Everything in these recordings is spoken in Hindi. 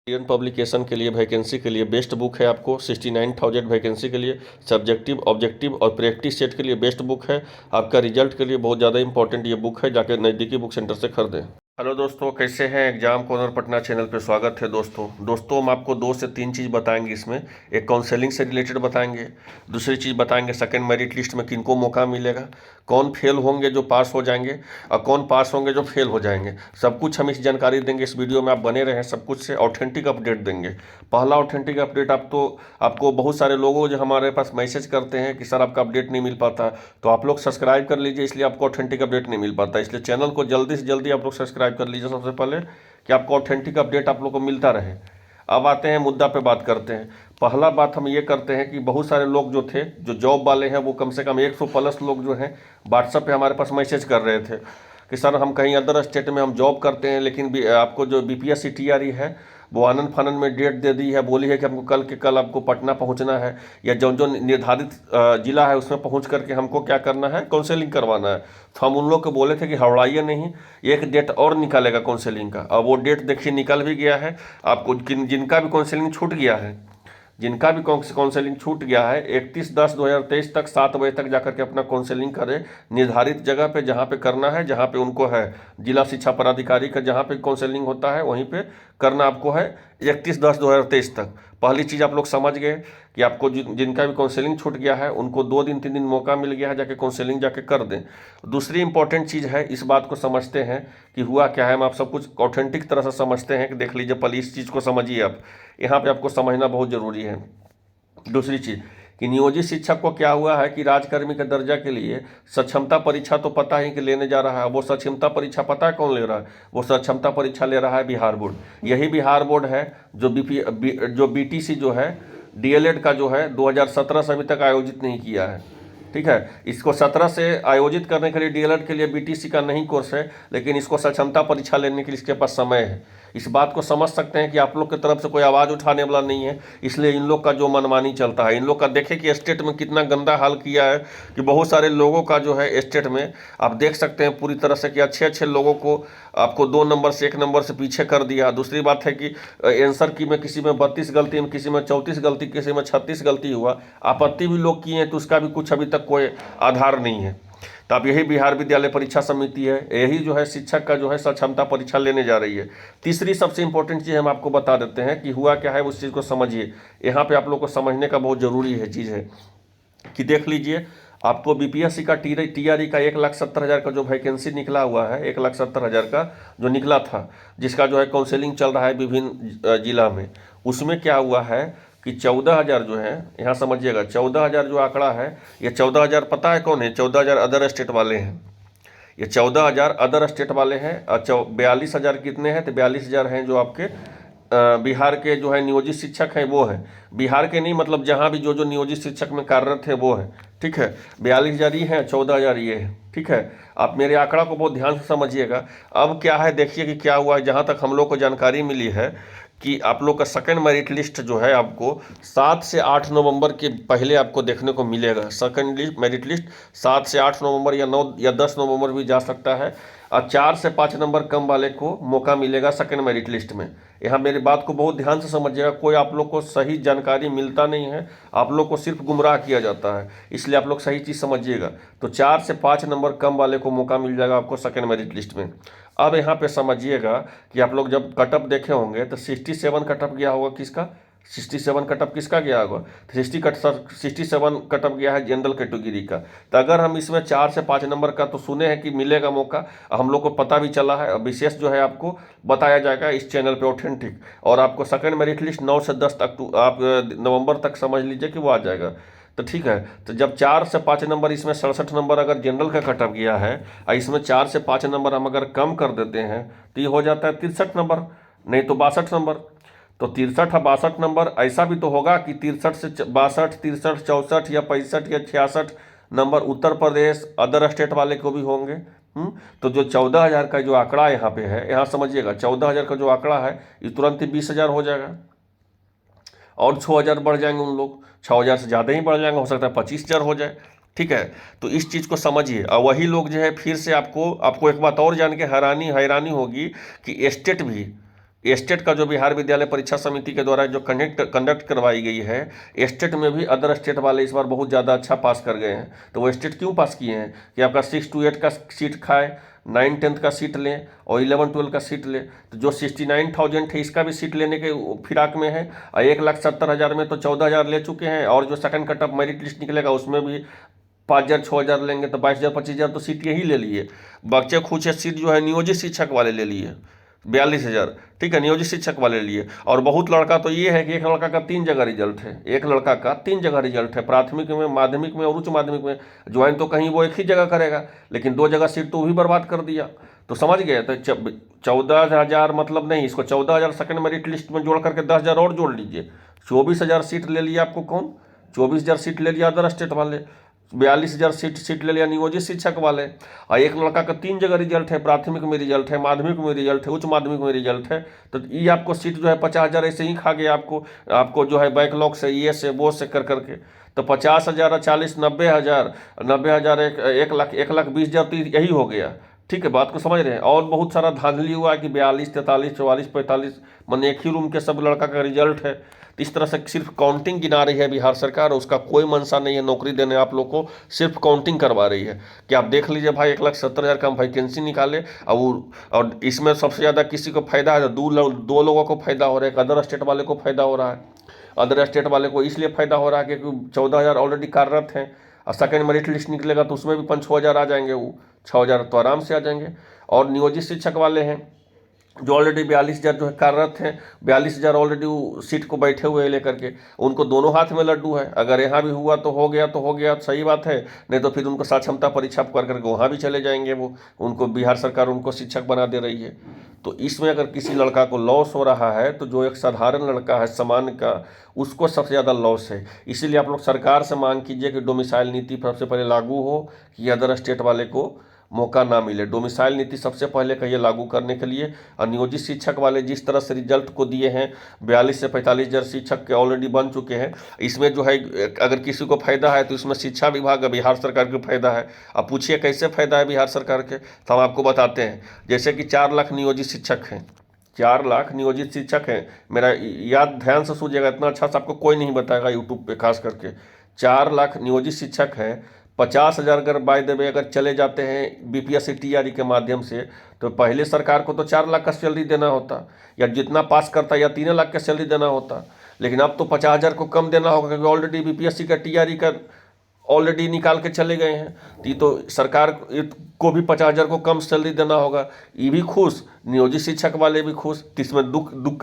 इंडियन पब्लिकेशन के लिए वैकेंसी के लिए बेस्ट बुक है। आपको 69,000 वैकेंसी के लिए सब्जेक्टिव ऑब्जेक्टिव और प्रैक्टिस सेट के लिए बेस्ट बुक है। आपका रिजल्ट के लिए बहुत ज़्यादा इंपॉर्टेंट ये बुक है, जाकर नज़दीकी बुक सेंटर से खरीदें। हेलो दोस्तों, कैसे हैं? एग्जाम कॉर्नर पटना चैनल पे स्वागत है। दोस्तों हम आपको 2 से 3 चीज़ बताएंगे इसमें। एक काउंसलिंग से रिलेटेड बताएंगे, दूसरी चीज़ बताएंगे सेकंड मेरिट लिस्ट में किनको मौका मिलेगा, कौन फेल होंगे जो पास हो जाएंगे और कौन पास होंगे जो फेल हो जाएंगे। सब कुछ हम इस जानकारी देंगे इस वीडियो में, आप बने रहें। सब कुछ से ऑथेंटिक अपडेट देंगे। पहला ऑथेंटिक अपडेट आपको बहुत सारे लोगों जो हमारे पास मैसेज करते हैं कि सर आपका अपडेट नहीं मिल पाता, तो आप लोग सब्सक्राइब कर लीजिए, इसलिए आपको ऑथेंटिक अपडेट नहीं मिल पाता। इसलिए चैनल को जल्दी से जल्दी आप लोग सब्सक्राइब कर लीजिए सबसे पहले, कि आपको ऑथेंटिक अपडेट आप लोग को मिलता रहे। अब आते हैं मुद्दा पे, बात करते हैं। पहला बात हम ये करते हैं कि बहुत सारे लोग जो थे, जो जॉब वाले हैं, वो कम से कम 100 प्लस लोग जो हैं व्हाट्सएप पे हमारे पास मैसेज कर रहे थे कि सर हम कहीं अदर स्टेट में हम जॉब करते हैं, लेकिन आपको जो बीपीएससी टीआरई है वो आनंद फानंद में डेट दे दी है, बोली है कि हमको कल के कल आपको पटना पहुंचना है, या जो जो निर्धारित जिला है उसमें पहुंच करके हमको क्या करना है, काउंसलिंग करवाना है। तो हम उन लोग को बोले थे कि हड़बड़ाइए नहीं, एक डेट और निकालेगा काउंसलिंग का। अब वो डेट देखिए निकल भी गया है। आपको जिनका भी काउंसलिंग छूट गया है, जिनका भी काउंसलिंग छूट गया है, 31/10/2023 तक 7 बजे तक जाकर के अपना काउंसलिंग करें निर्धारित जगह पे, जहाँ पे करना है, जहाँ पे उनको है जिला शिक्षा पदाधिकारी का जहाँ पे काउंसलिंग होता है वहीं पे करना आपको है 31/10/2023 तक। पहली चीज़ आप लोग समझ गए कि आपको जिनका भी काउंसलिंग छूट गया है उनको 2 दिन 3 दिन मौका मिल गया है, जाके काउंसलिंग जाके कर दें। दूसरी इंपॉर्टेंट चीज़ है, इस बात को समझते हैं कि हुआ क्या है, हम आप सब कुछ ऑथेंटिक तरह से समझते हैं कि देख लीजिए। पहले इस चीज़ को समझिए आप, यहाँ पे आपको समझना बहुत ज़रूरी है। दूसरी चीज़ कि नियोजित शिक्षक को क्या हुआ है कि राजकर्मी के दर्जा के लिए सक्षमता परीक्षा तो पता ही कि लेने जा रहा है। वो सक्षमता परीक्षा पता है कौन ले रहा है? वो सक्षमता परीक्षा ले रहा है बिहार बोर्ड। यही बिहार बोर्ड है जो बीटीसी जो है, डीएलएड का जो है 2017 से अभी तक आयोजित नहीं किया है। ठीक है, इसको 17 से आयोजित करने के लिए डीएलएड के लिए बीटीसी का नहीं कोर्स है, लेकिन इसको सक्षमता परीक्षा लेने के लिए इसके पास समय है। इस बात को समझ सकते हैं कि आप लोग की तरफ से कोई आवाज़ उठाने वाला नहीं है, इसलिए इन लोग का जो मनमानी चलता है। इन लोग का देखें कि स्टेट में कितना गंदा हाल किया है, कि बहुत सारे लोगों का जो है स्टेट में आप देख सकते हैं पूरी तरह से कि अच्छे अच्छे लोगों को आपको 2 नंबर से 1 नंबर से पीछे कर दिया। दूसरी बात है कि आंसर की में किसी में 32 गलती, में किसी में 34 गलती, किसी में 36 गलती हुआ। आपत्ति भी लोग किए हैं, तो उसका भी कुछ अभी तक कोई आधार नहीं है। तो अब यही बिहार विद्यालय परीक्षा समिति है, यही जो है शिक्षक का जो है सक्षमता परीक्षा लेने जा रही है। तीसरी सबसे इंपॉर्टेंट चीज़ हम आपको बता देते हैं कि हुआ क्या है, उस चीज़ को समझिए। यहाँ पे आप लोग को समझने का बहुत ज़रूरी है चीज़ है कि देख लीजिए, आपको बीपीएससी का टीआरई का 1,70,000 का जो वैकेंसी निकला हुआ है, 1,70,000 का जो निकला था, जिसका जो है काउंसलिंग चल रहा है विभिन्न जिला में, उसमें क्या हुआ है कि 14,000 जो है, यहाँ समझिएगा 14,000 जो आंकड़ा है, ये 14,000 पता है कौन है? 14,000 अदर स्टेट वाले हैं। ये 14,000 अदर स्टेट वाले हैं। और 42,000 कितने हैं? तो 42,000 हैं जो आपके बिहार के जो है नियोजित शिक्षक हैं, वो हैं। बिहार के नहीं, मतलब जहाँ भी जो जो नियोजित शिक्षक में कार्यरत है वो है। ठीक है, 42,000 ये हैं, 14,000 ये है। ठीक है, आप मेरे आंकड़ा को बहुत ध्यान से समझिएगा। अब क्या है, देखिए कि क्या हुआ है। जहाँ तक हम लोग को जानकारी मिली है कि आप लोग का सेकंड मेरिट लिस्ट जो है आपको 7 से 8 नवंबर के पहले आपको देखने को मिलेगा। सेकंड मेरिट लिस्ट 7 से 8 नवंबर या 9 या 10 नवंबर भी जा सकता है। और 4 से 5 नंबर कम वाले को मौका मिलेगा सेकंड मेरिट लिस्ट में। यहाँ मेरी बात को बहुत ध्यान से समझिएगा, कोई आप लोग को सही जानकारी मिलता नहीं है, आप लोग को सिर्फ गुमराह किया जाता है, इसलिए आप लोग सही चीज़ समझिएगा। तो 4 से 5 नंबर कम वाले को मौका मिल जाएगा आपको सेकंड मेरिट लिस्ट में। अब यहाँ पे समझिएगा कि आप लोग जब कटअप देखे होंगे तो 67 कटअप गया होगा किसका? 67 कटअप किसका गया होगा? 67 कटअप गया है जनरल कैटेगरी का। तो अगर हम इसमें 4 से 5 नंबर का तो सुने हैं कि मिलेगा मौका, हम लोग को पता भी चला है। विशेष जो है आपको बताया जाएगा इस चैनल पे ऑथेंटिक। और आपको सेकंड मेरिट लिस्ट 9 से 10 तक आप नवंबर तक समझ लीजिए कि वो आ जाएगा। तो ठीक है, तो जब 4 से 5 नंबर, इसमें 67 नंबर अगर जनरल का कटअप गया है और इसमें 4 से 5 नंबर हम अगर कम कर देते हैं तो ये हो जाता है 63 नंबर, नहीं तो 62 नंबर। तो 63 और 62 नंबर, ऐसा भी तो होगा कि 63 से 62, 63, 64 या 65 या 66 number Uttar Pradesh other state वाले को भी होंगे। तो जो 14,000 का जो आंकड़ा यहाँ पे है, यहाँ समझिएगा 14,000 का जो आंकड़ा है ये तुरंत ही 20,000 हो जाएगा, और 6,000 बढ़ जाएंगे उन लोग, 6,000 से ज़्यादा ही बढ़ जाएंगे, हो सकता है 25,000 हो जाए। ठीक है, तो इस चीज़ को समझिए। और वही लोग जो है फिर से आपको एक बात और जान के हैरानी होगी कि स्टेट का जो बिहार विद्यालय परीक्षा समिति के द्वारा जो कंडक्ट करवाई गई है, स्टेट में भी अदर स्टेट वाले इस बार बहुत ज़्यादा अच्छा पास कर गए हैं। तो वो स्टेट क्यों पास किए हैं कि आपका 6 to 8 का सीट खाए, 9-10 का सीट लें और 11-12 का सीट लें। तो जो 69,000 थे इसका भी सीट लेने के फिराक में है, और 1,70,000 में तो 14,000 ले चुके हैं, और जो second cut off merit list निकलेगा उसमें भी 5,000 6,000 लेंगे, तो 22,000 25,000 तो सीट यही ले लिए। बच्चे कुछ सीट जो है नियोजित शिक्षक वाले ले लिए 42,000, ठीक है, नियोजित शिक्षक वाले लिए। और बहुत लड़का तो ये है कि एक लड़का का 3 जगह रिजल्ट है, एक लड़का का 3 जगह रिजल्ट है, प्राथमिक में, माध्यमिक में और उच्च माध्यमिक में। ज्वाइन तो कहीं वो एक ही जगह करेगा, लेकिन 2 जगह सीट तो वो भी बर्बाद कर दिया। तो समझ गए, तो 14,000 मतलब नहीं, इसको 14,000 सेकंड मेरिट लिस्ट में जोड़ करके 10,000 और जोड़ लीजिए, 24,000 सीट ले लिया आपको कौन, 24,000 सीट ले लिया अदर स्टेट वाले, 42,000 सीट ले लिया नियोजित शिक्षक वाले। और एक लड़का का 3 जगह रिजल्ट है, प्राथमिक में रिजल्ट है, माध्यमिक में रिजल्ट है, उच्च माध्यमिक में रिजल्ट है, तो ये आपको सीट जो है 50,000 ऐसे ही खा गया आपको जो है बैकलॉग से, ये से वो से कर करके। तो 50,000 40 90,000 90,000 1,20,000 तो यही हो गया। ठीक है, बात को समझ रहे हैं। और बहुत सारा धांधली हुआ कि 42 43 44 45 मन एक ही रूम के सब लड़का का रिजल्ट है। तो इस तरह से सिर्फ काउंटिंग गिना रही है बिहार सरकार, उसका कोई मंशा नहीं है नौकरी देने आप लोग को, सिर्फ काउंटिंग करवा रही है कि आप देख लीजिए भाई 1,70,000 का हम वैकेंसी निकाले, और इसमें सबसे ज़्यादा किसी को फायदा है, 2 लोगों को फायदा हो रहा है, एक अदर स्टेट वाले को फायदा हो रहा है। अदर स्टेट वाले को इसलिए फायदा हो रहा है क्योंकि 14,000 ऑलरेडी कार्यरत हैं, और सेकेंड मेरिट लिस्ट निकलेगा तो उसमें भी 5-6 हज़ार आ जाएंगे, वो 6,000 तो आराम से आ जाएंगे। और नियोजित शिक्षक वाले हैं जो ऑलरेडी 42,000 जो है कार्यरत हैं, 42,000 ऑलरेडी सीट को बैठे हुए लेकर के, उनको दोनों हाथ में लड्डू है। अगर यहाँ भी हुआ तो हो गया, सही बात है, नहीं तो फिर उनको साक्षमता परीक्षा कर करके वहाँ भी चले जाएंगे वो, उनको बिहार सरकार उनको शिक्षक बना दे रही है। तो इसमें अगर किसी लड़का को लॉस हो रहा है तो जो एक साधारण लड़का है सामान्य का, उसको सबसे ज़्यादा लॉस है। इसीलिए आप लोग सरकार से मांग कीजिए कि डोमिसाइल नीति सबसे पहले लागू हो, कि अदर स्टेट वाले को मौका ना मिले। डोमिसाइल नीति सबसे पहले कहिए लागू करने के लिए। और नियोजित शिक्षक वाले जिस तरह से रिजल्ट को दिए हैं, 42 से 45,000 शिक्षक के ऑलरेडी बन चुके हैं। इसमें जो है अगर किसी को फायदा है तो इसमें शिक्षा विभाग बिहार सरकार को फायदा है। अब पूछिए कैसे फायदा है बिहार सरकार के, तो हम आपको बताते हैं। जैसे कि 4 लाख नियोजित शिक्षक हैं, 4 लाख नियोजित शिक्षक हैं। मेरा याद ध्यान से सुनिएगा, इतना अच्छा से आपको कोई नहीं बताएगा यूट्यूब पे खास करके। 4 लाख नियोजित शिक्षक हैं, 50,000 अगर बाय द वे अगर चले जाते हैं बीपीएससी टीआरई के माध्यम से, तो पहले सरकार को तो 4 लाख का सैलरी देना होता, या जितना पास करता या 3 लाख का सैलरी देना होता। लेकिन अब तो 50,000 को कम देना होगा, क्योंकि ऑलरेडी बीपीएससी का टीआरई का ऑलरेडी निकाल के चले गए हैं। तो सरकार को भी 50,000 को कम सैलरी देना होगा। ये भी खुश, नियोजित शिक्षक वाले भी खुश। तो इसमें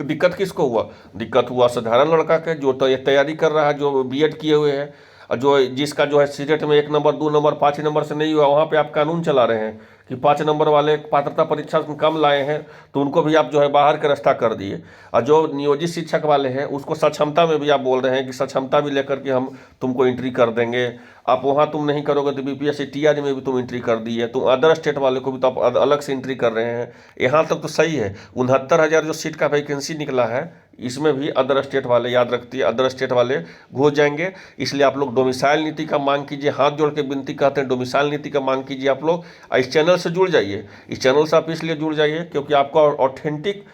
दिक्कत किसको हुआ? दिक्कत हुआ साधारण लड़का के, जो तो ये तैयारी कर रहा है, जो बीएड किए हुए हैं, और जो जिसका जो है सीटेट में 1 नंबर 2 नंबर 5 नंबर से नहीं हुआ, वहाँ पे आप कानून चला रहे हैं कि 5 नंबर वाले पात्रता परीक्षा में कम लाए हैं तो उनको भी आप जो है बाहर का रास्ता कर दिए। और जो नियोजित शिक्षक वाले हैं उसको सक्षमता में भी आप बोल रहे हैं कि सक्षमता भी लेकर के हम तुमको एंट्री कर देंगे। आप वहाँ तुम नहीं करोगे तो बीपीएससी टीआरई में भी तुम एंट्री कर दिए, तुम अदर स्टेट वाले को भी तो आप अलग से एंट्री कर रहे हैं। यहाँ तक तो सही है। 69,000 जो सीट का वैकेंसी निकला है, इसमें भी अदर स्टेट वाले, याद रखिए, अदर स्टेट वाले घुस जाएंगे। इसलिए आप लोग डोमिसाइल नीति का मांग कीजिए, हाथ जोड़ के विनती करते हैं, डोमिसाइल नीति का मांग कीजिए आप लोग। इस चैनल से जुड़ जाइए। इस चैनल से आप इसलिए जुड़ जाइए क्योंकि आपको ऑथेंटिक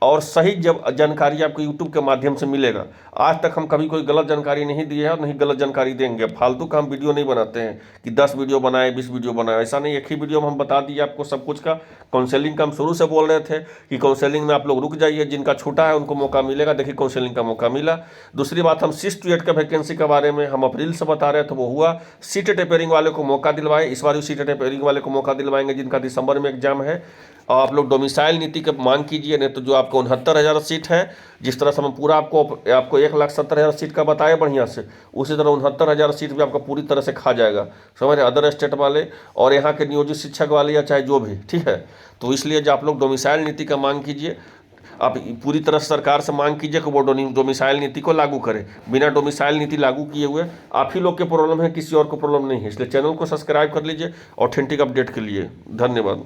और सही जब जानकारी आपको यूट्यूब के माध्यम से मिलेगा। आज तक हम कभी कोई गलत जानकारी नहीं दिए हैं और नहीं गलत जानकारी देंगे। फालतू का हम वीडियो नहीं बनाते हैं कि 10 वीडियो बनाए 20 वीडियो बनाए, ऐसा नहीं। एक ही वीडियो में हम बता दिए आपको सब कुछ का। काउंसलिंग का हम शुरू से बोल रहे थे कि काउंसलिंग में आप लोग रुक जाइए, जिनका छूटा है उनको मौका मिलेगा। देखिए काउंसलिंग का मौका मिला। दूसरी बात, हम 6 to 8 का वैकेंसी के बारे में हम अप्रैल से बता रहे थे, वो हुआ। सीट टेपरिंग वाले को मौका दिलवाए, इस बार भी सीट टेपरिंग वाले को मौका दिलवाएंगे जिनका दिसंबर में एग्जाम है। और आप लोग डोमिसाइल नीति की मांग कीजिए, नहीं तो जो आपको 69,000 सीट है, जिस तरह से हम पूरा आपको 1,70,000 सीट का बताए बढ़िया से, उसी तरह 69,000 सीट भी आपका पूरी तरह से खा जाएगा, समझ रहे, अदर स्टेट वाले और यहाँ के नियोजित शिक्षक वाले या चाहे जो भी, ठीक है। तो इसलिए जो आप लोग डोमिसाइल नीति का मांग कीजिए, आप पूरी तरह सरकार से मांग कीजिए कि वो डोमिसाइल नीति को लागू करें। बिना डोमिसाइल नीति लागू किए हुए आप ही लोग के प्रॉब्लम है, किसी और को प्रॉब्लम नहीं है। इसलिए चैनल को सब्सक्राइब कर लीजिए ऑथेंटिक अपडेट के लिए। धन्यवाद।